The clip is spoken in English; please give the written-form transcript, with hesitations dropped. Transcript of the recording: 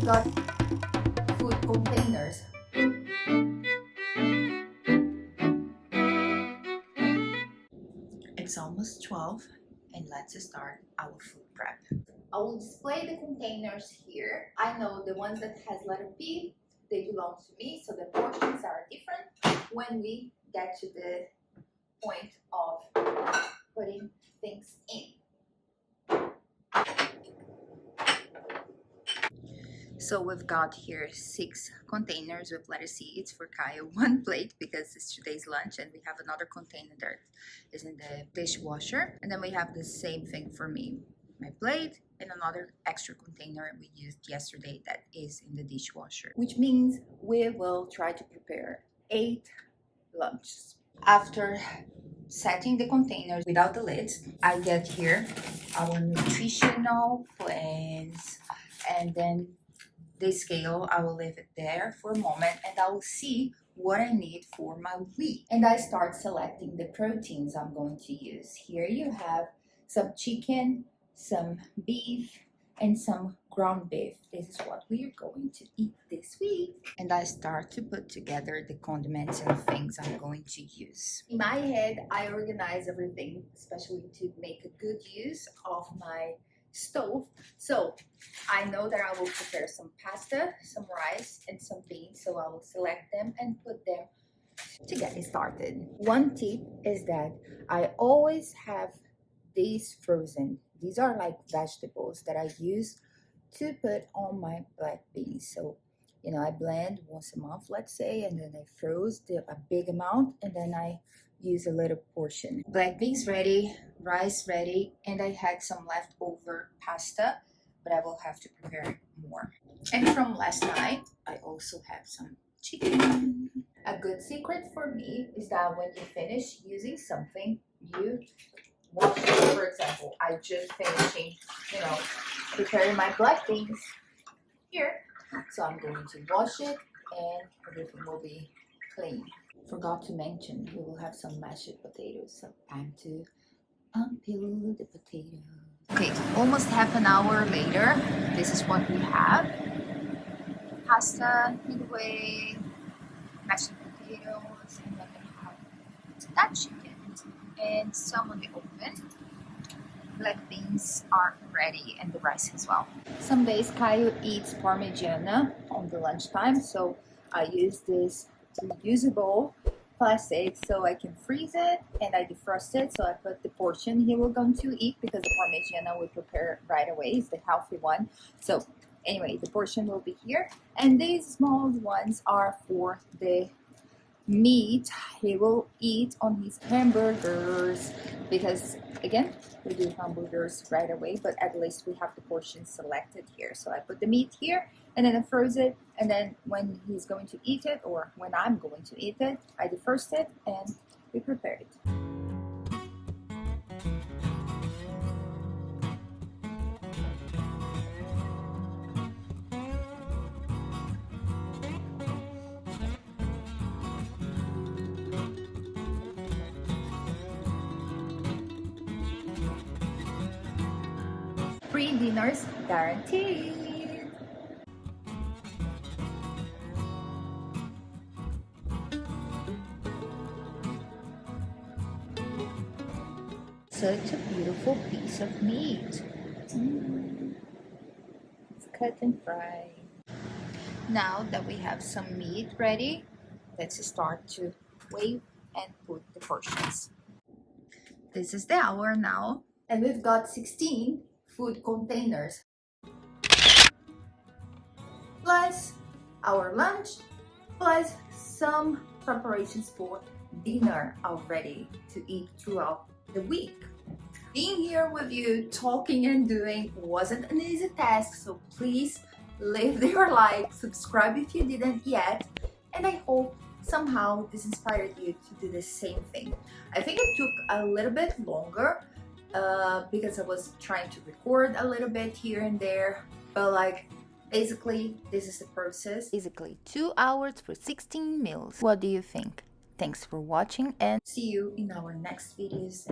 got food containers. It's almost 12 and let's start our food prep. I will display the containers here. I know the ones that has letter P, they belong to me, so the portions are different when we get to the point of putting things in. So we've got here 6 containers with letter C. It's for Kyle, 1 plate because it's today's lunch, and we have another container that is in the dishwasher. And then we have the same thing for me, my plate, and another extra container we used yesterday that is in the dishwasher. Which means we will try to prepare 8 lunches. After setting the containers without the lids, I get here our nutritional plans, and then the scale, I will leave it there for a moment and I will see what I need for my week. And I start selecting the proteins I'm going to use. Here you have some chicken, some beef, and some ground beef. This is what we are going to eat this week. And I start to put together the condiments and things I'm going to use. In my head, I organize everything, especially to make a good use of my stove. So I know that I will prepare some pasta, some rice, and some beans. So I will select them and put them to get it started. One tip is that I always have these frozen. These are like vegetables that I use to put on my black beans. So, you know, I blend once a month, let's say, and then I froze a big amount, and then I use a little portion. Black beans ready, rice ready, and I had some leftover pasta, but I will have to prepare more. And from last night, I also have some chicken. A good secret for me is that when you finish using something, you wash it. For example, I just finishing, preparing my black beans here. So I'm going to wash it and everything will be clean. Forgot to mention, we will have some mashed potatoes. So time to unpeel the potatoes. Okay, almost half an hour later, this is what we have. Pasta midway, mashed potatoes, and then we have that chicken and some on the oven. Black beans are ready and the rice as well. Some days Kyle eats Parmigiana on the lunchtime, so I use this reusable plastic so I can freeze it, and I defrost it, so I put the portion he will going to eat because the Parmigiana we prepare right away is the healthy one. So anyway, the portion will be here, and these small ones are for the meat he will eat on his hamburgers, because again we do hamburgers right away, but at least we have the portion selected here. So I put the meat here and then I froze it, and then when he's going to eat it, or when I'm going to eat it, I defrost it and we prepare it. Free dinners guaranteed. Such a beautiful piece of meat. It's cut and fried. Now that we have some meat ready, let's start to weigh and put the portions. This is the hour now, and we've got 16 food containers, plus our lunch, plus some preparations for dinner already to eat throughout the week. Being here with you, talking and doing wasn't an easy task, so please leave your like, subscribe if you didn't yet, and I hope somehow this inspired you to do the same thing. I think it took a little bit longer because I was trying to record a little bit here and there, but like basically this is the process. Basically 2 hours for 16 meals. What do you think? Thanks for watching and see you in our next videos.